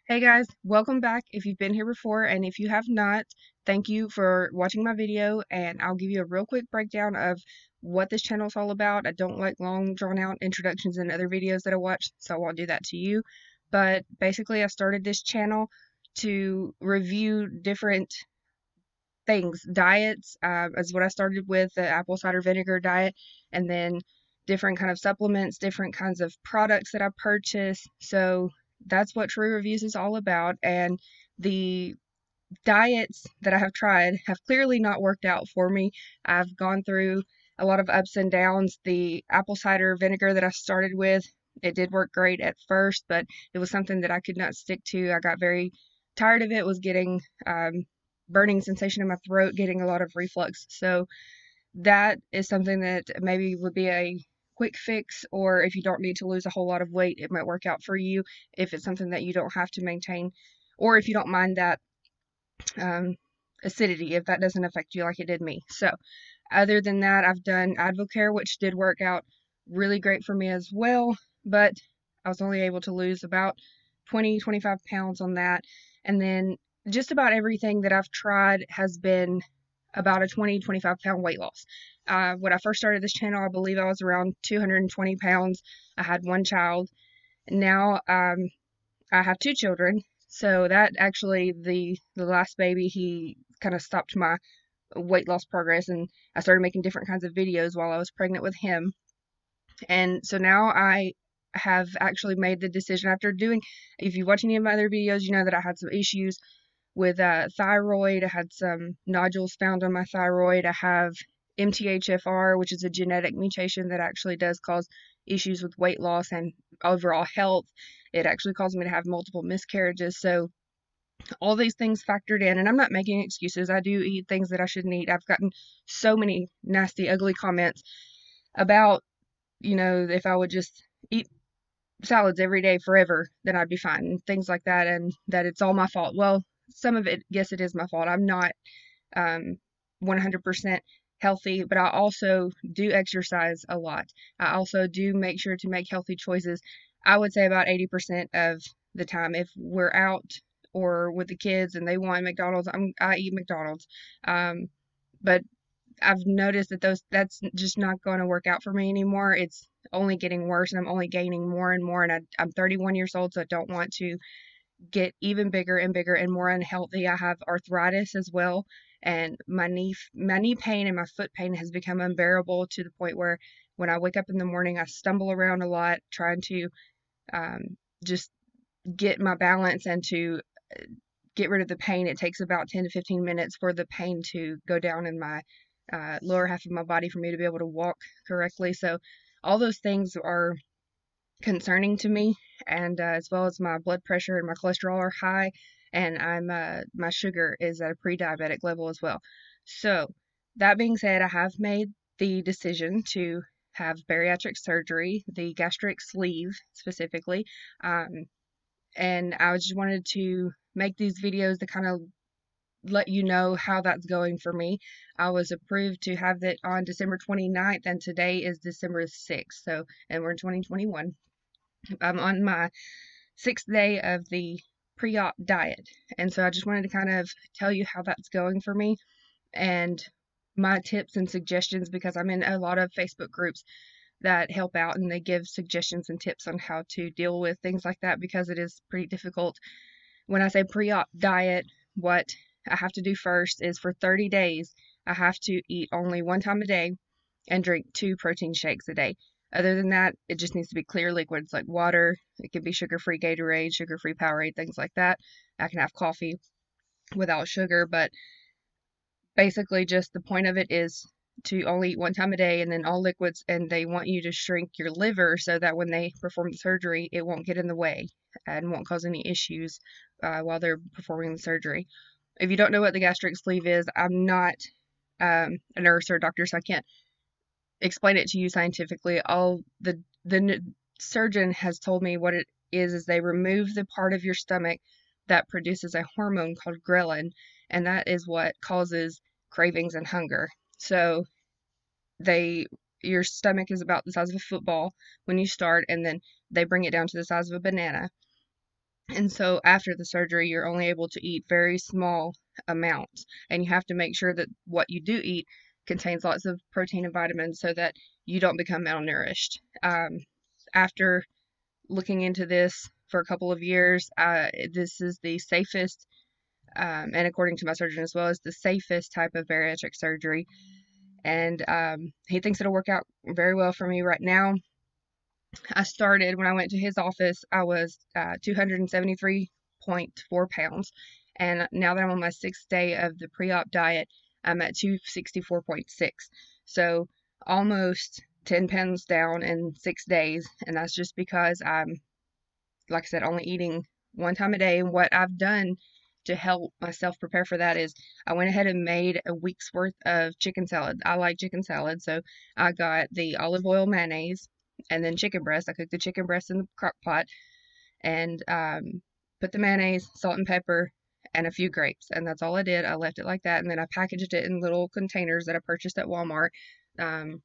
Hey guys, welcome back if you've been here before, and if you have not, thank you for watching my video, and I'll give you a real quick breakdown of what this channel is all about. I don't like long drawn out introductions in other videos that I watch, so I won't do that to you. But basically I started this channel to review different things. Diets is what I started with, the apple cider vinegar diet, and then different kind of supplements, different kinds of products that I purchase. So that's what True Reviews is all about. And the diets that I have tried have clearly not worked out for me. I've gone through a lot of ups and downs. The apple cider vinegar that I started with, it did work great at first, but it was something that I could not stick to. I got very tired of it, was getting burning sensation in my throat, getting a lot of reflux. So that is something that maybe would be a quick fix, or if you don't need to lose a whole lot of weight, it might work out for you if it's something that you don't have to maintain, or if you don't mind that um, acidity, if that doesn't affect you like it did me. So, other than that, I've done Advocare, which did work out really great for me as well, but I was only able to lose about 25 pounds on that. And then just about everything that I've tried has been about a 25 pound weight loss. When I first started this channel, I believe I was around 220 pounds. I had one child. Now I have two children, so that actually the last baby, he kind of stopped my weight loss progress, and I started making different kinds of videos while I was pregnant with him. And so now I have actually made the decision after doing, if you watch any of my other videos, you know that I had some issues with thyroid. I had some nodules found on my thyroid. I have MTHFR, which is a genetic mutation that actually does cause issues with weight loss and overall health. It actually caused me to have multiple miscarriages. So all these things factored in, and I'm not making excuses. I do eat things that I shouldn't eat. I've gotten so many nasty, ugly comments about, if I would just eat salads every day forever, then I'd be fine, and things like that, and that it's all my fault. Well, some of it, yes, it is my fault. I'm not um, 100% healthy, but I also do exercise a lot. I also do make sure to make healthy choices. I would say about 80% of the time, if we're out or with the kids and they want McDonald's, I eat McDonald's. Um, but I've noticed that that's just not going to work out for me anymore. It's only getting worse, and I'm only gaining more and more. And I'm 31 years old, so I don't want to get even bigger and bigger and more unhealthy. I have arthritis as well, and my knee pain and my foot pain has become unbearable to the point where when I wake up in the morning, I stumble around a lot trying to just get my balance and to get rid of the pain. It takes about 10 to 15 minutes for the pain to go down in my lower half of my body for me to be able to walk correctly. So all those things are concerning to me, and as well as my blood pressure and my cholesterol are high, and my sugar is at a pre-diabetic level as well. So that being said, I have made the decision to have bariatric surgery, the gastric sleeve specifically, um, and I just wanted to make these videos to kind of let you know how that's going for me. I was approved to have it on December 29th, and today is December 6th. So, and we're in 2021. I'm on my 6th day of the pre-op diet. And so I just wanted to kind of tell you how that's going for me and my tips and suggestions, because I'm in a lot of Facebook groups that help out and they give suggestions and tips on how to deal with things like that, because it is pretty difficult. When I say pre-op diet, what I have to do first is for 30 days, I have to eat only one time a day and drink 2 protein shakes a day. Other than that, it just needs to be clear liquids like water. It can be sugar-free Gatorade, sugar-free Powerade, things like that. I can have coffee without sugar, but basically just the point of it is to only eat one time a day and then all liquids, and they want you to shrink your liver so that when they perform the surgery, it won't get in the way and won't cause any issues while they're performing the surgery. If you don't know what the gastric sleeve is, I'm not a nurse or a doctor, so I can't explain it to you scientifically. All the surgeon has told me what it is they remove the part of your stomach that produces a hormone called ghrelin, and that is what causes cravings and hunger. So they your stomach is about the size of a football when you start, and then they bring it down to the size of a banana. And so after the surgery, you're only able to eat very small amounts, and you have to make sure that what you do eat contains lots of protein and vitamins so that you don't become malnourished. After looking into this for a couple of years, this is the safest, and according to my surgeon as well, is the safest type of bariatric surgery. And he thinks it'll work out very well for me right now. I started when I went to his office, I was 273.4 pounds. And now that I'm on my 6th day of the pre-op diet, I'm at 264.6. So almost 10 pounds down in 6 days. And that's just because I'm, like I said, only eating one time a day. And what I've done to help myself prepare for that is I went ahead and made a week's worth of chicken salad. I like chicken salad, so I got the olive oil mayonnaise and then chicken breast. I cooked the chicken breast in the crock pot and put the mayonnaise, salt and pepper, and a few grapes. And that's all I did. I left it like that. And then I packaged it in little containers that I purchased at Walmart, and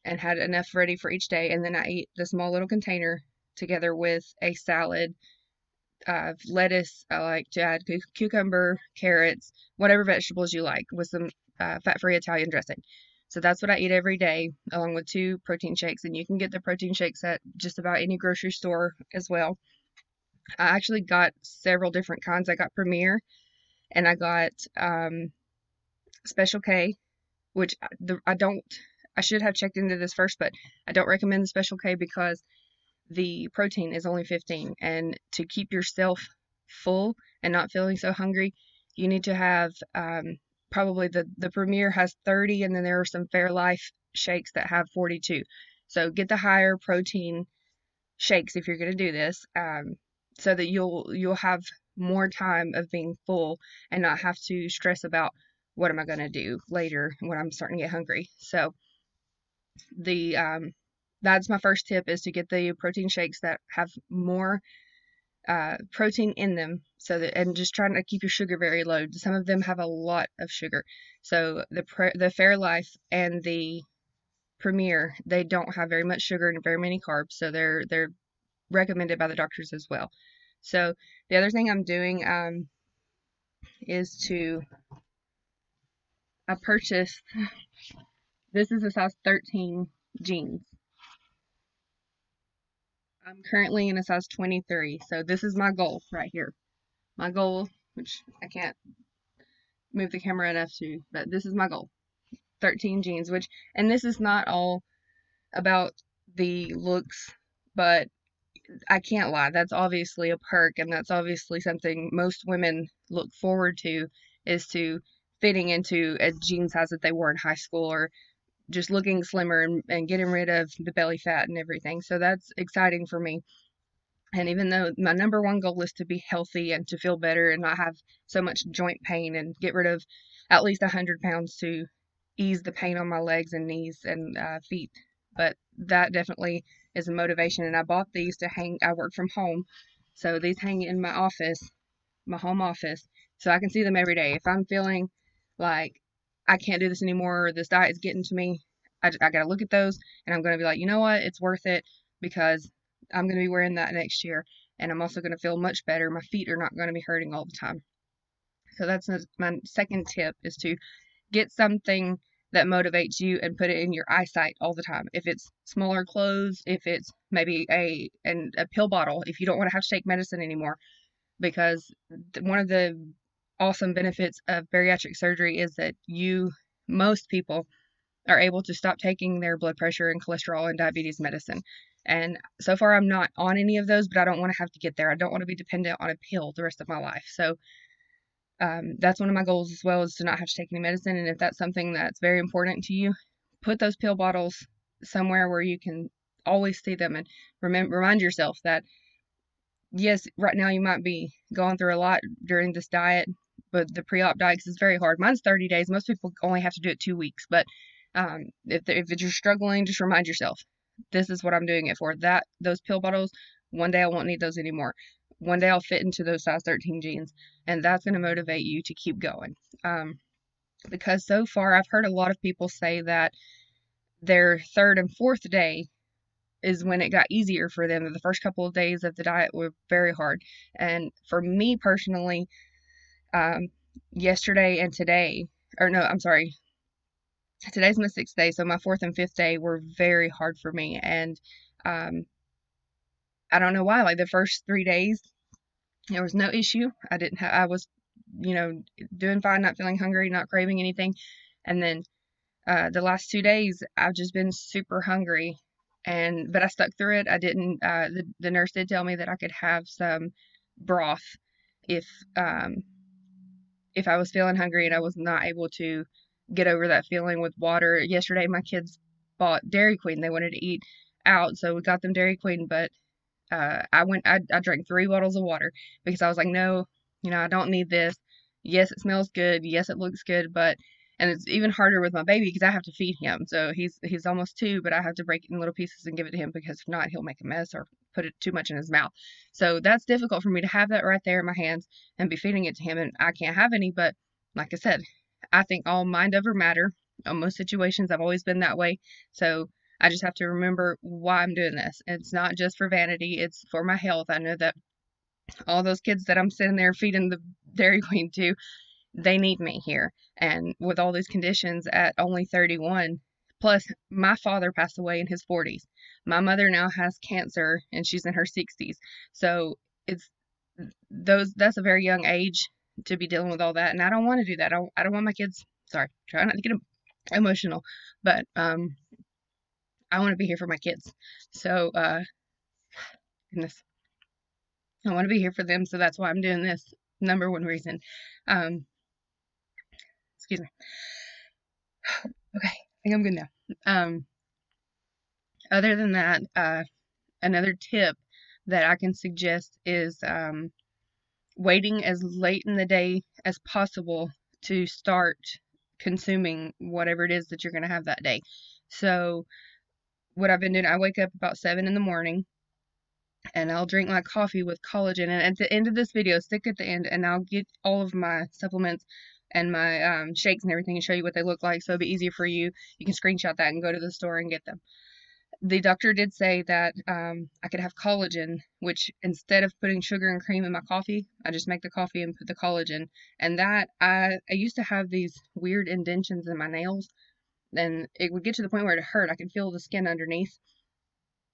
had enough ready for each day. And then I ate the small little container together with a salad, lettuce. I like to add cucumber, carrots, whatever vegetables you like, with some fat-free Italian dressing. So that's what I eat every day, along with 2 protein shakes. And you can get the protein shakes at just about any grocery store as well. I actually got several different kinds. I got Premier, and I got Special K, which I should have checked into this first, but I don't recommend the Special K because the protein is only 15. And to keep yourself full and not feeling so hungry, you need to have probably the Premier has 30, and then there are some Fairlife shakes that have 42. So get the higher protein shakes if you're going to do this, so that you'll have more time of being full and not have to stress about what am I going to do later when I'm starting to get hungry. So the that's my first tip, is to get the protein shakes that have more protein in them, so that, and just trying to keep your sugar very low. Some of them have a lot of sugar. So the Fairlife and the Premier, they don't have very much sugar and very many carbs, so they're recommended by the doctors as well. So the other thing I'm doing is I purchased, this is a size 13 jeans. I'm currently in a size 23, so this is my goal right here. My goal, which I can't move the camera enough to, but this is my goal. 13 jeans, and this is not all about the looks, but I can't lie. That's obviously a perk, and that's obviously something most women look forward to, is to fitting into a jean size that they wore in high school, or just looking slimmer and getting rid of the belly fat and everything. So that's exciting for me. And even though my number one goal is to be healthy and to feel better and not have so much joint pain, and get rid of at least 100 pounds to ease the pain on my legs and knees and feet. But that definitely is a motivation. And I bought these to hang. I work from home, so these hang in my office, my home office, so I can see them every day. If I'm feeling like I can't do this anymore, or this diet is getting to me, I got to look at those, and I'm going to be like, you know what, it's worth it, because I'm going to be wearing that next year, and I'm also going to feel much better. My feet are not going to be hurting all the time. So that's my second tip, is to get something that motivates you and put it in your eyesight all the time. If it's smaller clothes, if it's maybe a pill bottle, if you don't want to have to take medicine anymore, because one of the awesome benefits of bariatric surgery is that most people are able to stop taking their blood pressure and cholesterol and diabetes medicine. And so far, I'm not on any of those, but I don't want to have to get there. I don't want to be dependent on a pill the rest of my life. So that's one of my goals as well, is to not have to take any medicine. And if that's something that's very important to you, put those pill bottles somewhere where you can always see them, and remind yourself that, yes, right now you might be going through a lot during this diet, but the pre-op diet is very hard. Mine's 30 days. Most people only have to do it 2 weeks. But if you're struggling, just remind yourself, this is what I'm doing it for. Those pill bottles, one day I won't need those anymore. One day I'll fit into those size 13 jeans, and that's going to motivate you to keep going. Because so far I've heard a lot of people say that their third and fourth day is when it got easier for them. The first couple of days of the diet were very hard. And for me personally, um, yesterday and today, or no, I'm sorry, today's my 6th day, so my 4th and 5th day were very hard for me. And um, I don't know why. Like the first 3 days, there was no issue. I was, you know, doing fine, not feeling hungry, not craving anything. And then the last 2 days, I've just been super hungry, but I stuck through it. I didn't. The nurse did tell me that I could have some broth if um, if I was feeling hungry and I was not able to get over that feeling with water. Yesterday, my kids bought Dairy Queen. They wanted to eat out, so we got them Dairy Queen, but I drank 3 bottles of water because I was like, no, I don't need this. Yes, it smells good. Yes, it looks good, and it's even harder with my baby because I have to feed him. So he's almost 2, but I have to break it in little pieces and give it to him because if not, he'll make a mess or put it too much in his mouth. So that's difficult for me to have that right there in my hands and be feeding it to him, and I can't have any. But like I said, I think all mind over matter. On most situations, I've always been that way. So I just have to remember why I'm doing this. It's not just for vanity, it's for my health. I know that all those kids that I'm sitting there feeding the Dairy Queen to, they need me here. And with all these conditions at only 31, plus my father passed away in his 40s. My mother now has cancer and she's in her 60s. So it's that's a very young age to be dealing with all that. And I don't want to do that. I don't want my kids, sorry, try not to get emotional, but I want to be here for my kids. So, goodness, I want to be here for them. So that's why I'm doing this. Number one reason. Um, excuse me. Okay, I think I'm good now. Other than that, another tip that I can suggest is waiting as late in the day as possible to start consuming whatever it is that you're going to have that day. So, what I've been doing, I wake up about 7 in the morning and I'll drink my coffee with collagen. And at the end of this video, stick at the end, and I'll get all of my supplements and my shakes and everything and show you what they look like, so it'll be easier for you. You can screenshot that and go to the store and get them. The doctor did say that I could have collagen, which instead of putting sugar and cream in my coffee, I just make the coffee and put the collagen. And that I used to have these weird indentions in my nails, and it would get to the point where it hurt. I could feel the skin underneath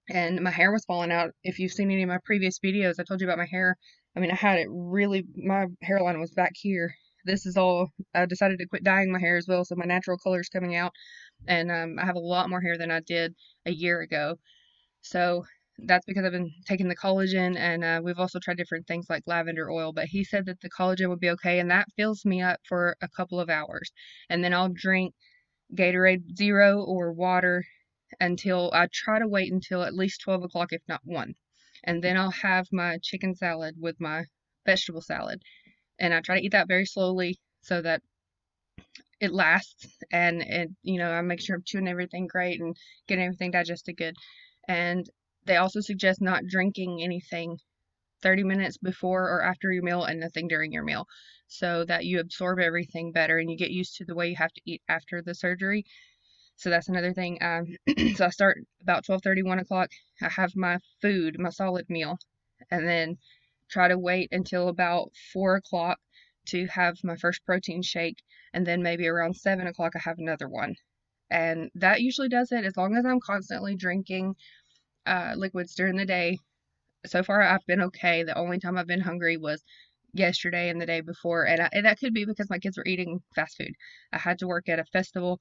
and my hair was falling out. If you've seen any of my previous videos, I told you about my hair. I mean, I had it really, my hairline was back here. This is all, I decided to quit dyeing my hair as well, so my natural color is coming out, and I have a lot more hair than I did a year ago. So that's because I've been taking the collagen, and we've also tried different things like lavender oil, but he said that the collagen would be okay, and that fills me up for a couple of hours. And then I'll drink Gatorade Zero or water until I try to wait until at least 12 o'clock, if not 1. And then I'll have my chicken salad with my vegetable salad. And I try to eat that very slowly so that it lasts I make sure I'm chewing everything great and getting everything digested good. And they also suggest not drinking anything 30 minutes before or after your meal and nothing during your meal so that you absorb everything better and you get used to the way you have to eat after the surgery. So that's another thing. So I start about 12:30, 1 o'clock. I have my food, my solid meal, and then try to wait until about 4 o'clock to have my first protein shake, and then maybe around 7 o'clock I have another one. And that usually does it as long as I'm constantly drinking liquids during the day. So far, I've been okay. The only time I've been hungry was yesterday and the day before, and that could be because my kids were eating fast food. I had to work at a festival,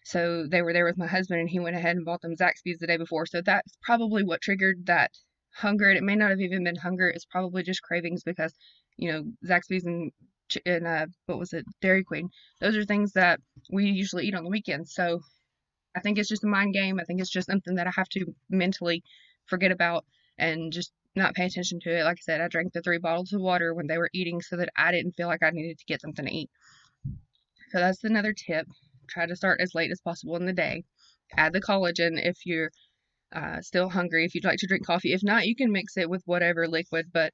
so they were there with my husband, and he went ahead and bought them Zaxby's the day before. So that's probably what triggered that hunger. And it may not have even been hunger. It's probably just cravings because, Zaxby's and what was it, Dairy Queen. Those are things that we usually eat on the weekends. So I think it's just a mind game. I think it's just something that I have to mentally forget about and just not pay attention to it. Like I said, I drank the 3 bottles of water when they were eating so that I didn't feel like I needed to get something to eat. So that's another tip. Try to start as late as possible in the day. Add the collagen if you're still hungry, if you'd like to drink coffee. If not, you can mix it with whatever liquid, but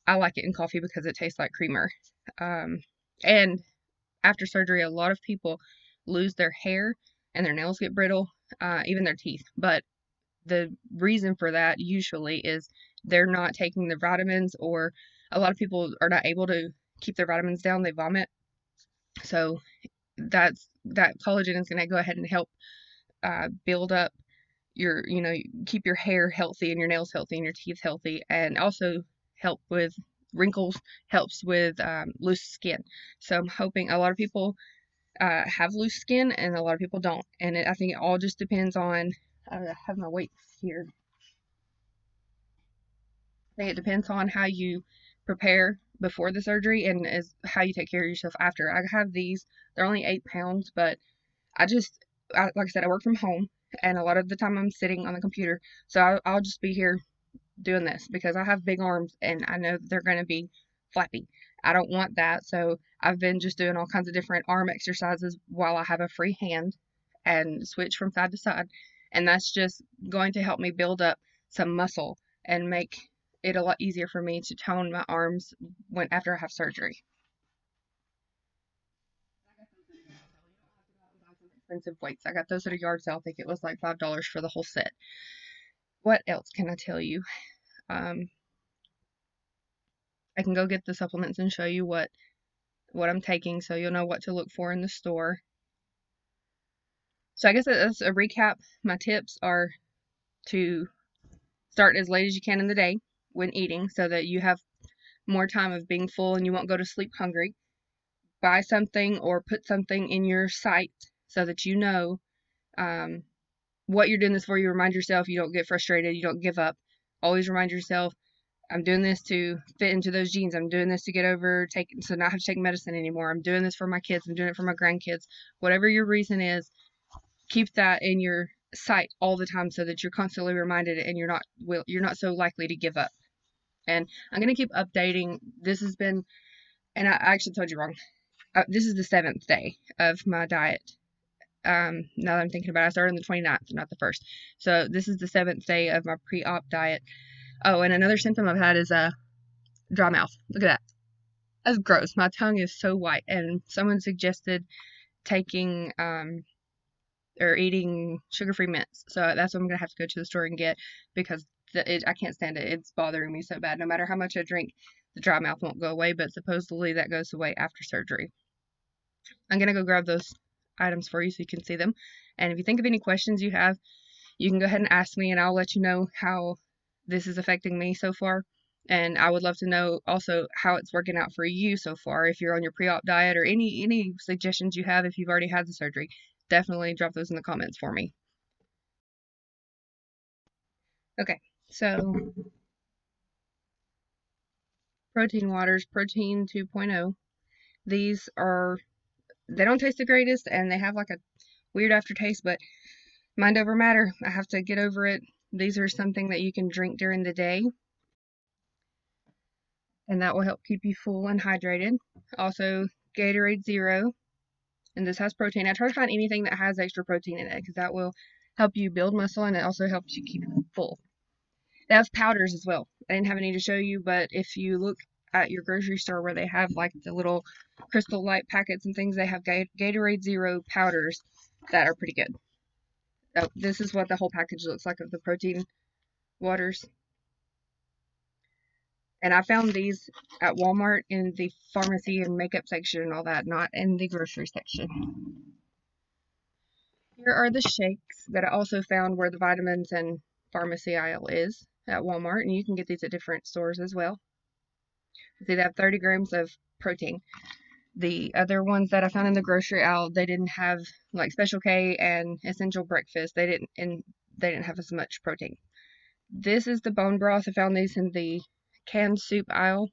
I like it in coffee because it tastes like creamer. And after surgery, a lot of people lose their hair and their nails get brittle, even their teeth. But the reason for that usually is they're not taking their vitamins, or a lot of people are not able to keep their vitamins down, they vomit. So that collagen is going to go ahead and help build up your, keep your hair healthy and your nails healthy and your teeth healthy, and also help with wrinkles, helps with loose skin. So I'm hoping a lot of people have loose skin and a lot of people don't. And I think it all just depends on, I have my weights here. I think it depends on how you prepare before the surgery and is how you take care of yourself after. I have these, they're only 8 pounds, but like I said, I work from home and a lot of the time I'm sitting on the computer. So I'll just be here doing this because I have big arms and I know they're going to be flappy. I don't want that. So I've been just doing all kinds of different arm exercises while I have a free hand and switch from side to side. And that's just going to help me build up some muscle and make it a lot easier for me to tone my arms after I have surgery. Expensive weights. I got those at a yard sale. I think it was like $5 for the whole set. What else can I tell you? I can go get the supplements and show you what I'm taking so you'll know what to look for in the store. So I guess as a recap, my tips are to start as late as you can in the day when eating so that you have more time of being full and you won't go to sleep hungry. Buy something or put something in your sight so that you know what you're doing this for. You remind yourself, you don't get frustrated, you don't give up. Always remind yourself, I'm doing this to fit into those genes. I'm doing this to get over, so not have to take medicine anymore. I'm doing this for my kids. I'm doing it for my grandkids. Whatever your reason is, keep that in your sight all the time so that you're constantly reminded and you're not so likely to give up. And I'm going to keep updating. This has been, and I actually told you wrong. This is the 7th day of my diet. Now that I'm thinking about it, I started on the 29th, not the 1st. So this is the 7th day of my pre-op diet. Oh, and another symptom I've had is dry mouth. Look at that. That's gross. My tongue is so white. And someone suggested taking or eating sugar-free mints. So that's what I'm gonna have to go to the store and get because I can't stand it. It's bothering me so bad. No matter how much I drink, the dry mouth won't go away, but supposedly that goes away after surgery. I'm gonna go grab those items for you so you can see them. And if you think of any questions you have, you can go ahead and ask me and I'll let you know how this is affecting me so far. And I would love to know also how it's working out for you so far. If you're on your pre-op diet or any suggestions you have if you've already had the surgery, definitely drop those in the comments for me. Okay, so protein waters, protein 2.0. These they don't taste the greatest and they have like a weird aftertaste, but mind over matter. I have to get over it. These are something that you can drink during the day and that will help keep you full and hydrated. Also, Gatorade Zero, and this has protein. I try to find anything that has extra protein in it because that will help you build muscle and it also helps you keep full. They have powders as well. I didn't have any to show you, but if you look at your grocery store where they have like the little Crystal Light packets and things, they have Gatorade Zero powders that are pretty good. So this is what the whole package looks like of the protein waters. And I found these at Walmart in the pharmacy and makeup section and all that, not in the grocery section. Here are the shakes that I also found where the vitamins and pharmacy aisle is at Walmart, and you can get these at different stores as well. See, they have 30 grams of protein. The other ones that I found in the grocery aisle, they didn't have like Special K and Essential Breakfast. They didn't have as much protein. This is the bone broth. I found these in the canned soup aisle.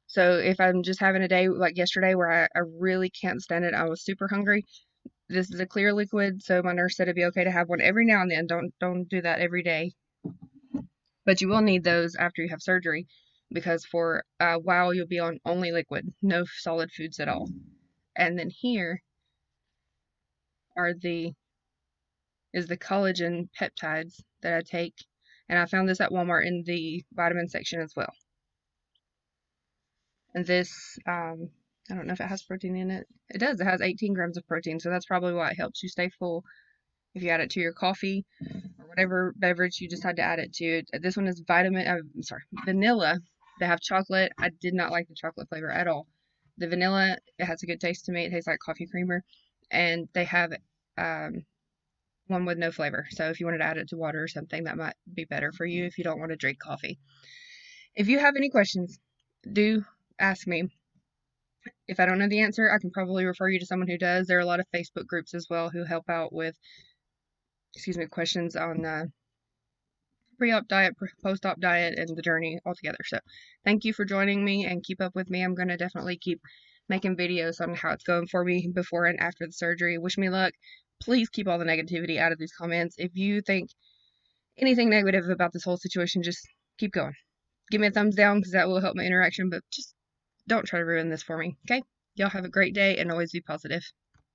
So if I'm just having a day like yesterday where I really can't stand it, I was super hungry. This is a clear liquid, so my nurse said it'd be okay to have one every now and then. Don't do that every day. But you will need those after you have surgery because for a while you'll be on only liquid, no solid foods at all. And then here is the collagen peptides that I take. And I found this at Walmart in the vitamin section as well. And this, I don't know if it has protein in it. It does. It has 18 grams of protein, so that's probably why it helps you stay full. If you add it to your coffee or whatever beverage you decide to add it to. This one is vanilla. They have chocolate. I did not like the chocolate flavor at all. The vanilla, it has a good taste to me. It tastes like coffee creamer. And they have one with no flavor. So if you wanted to add it to water or something, that might be better for you if you don't want to drink coffee. If you have any questions, do ask me. If I don't know the answer, I can probably refer you to someone who does. There are a lot of Facebook groups as well who help out with, questions on pre-op diet, post-op diet, and the journey altogether. So thank you for joining me, and keep up with me. I'm going to definitely keep making videos on how it's going for me before and after the surgery. Wish me luck. Please keep all the negativity out of these comments. If you think anything negative about this whole situation, just keep going. Give me a thumbs down because that will help my interaction, but just don't try to ruin this for me, okay? Y'all have a great day and always be positive.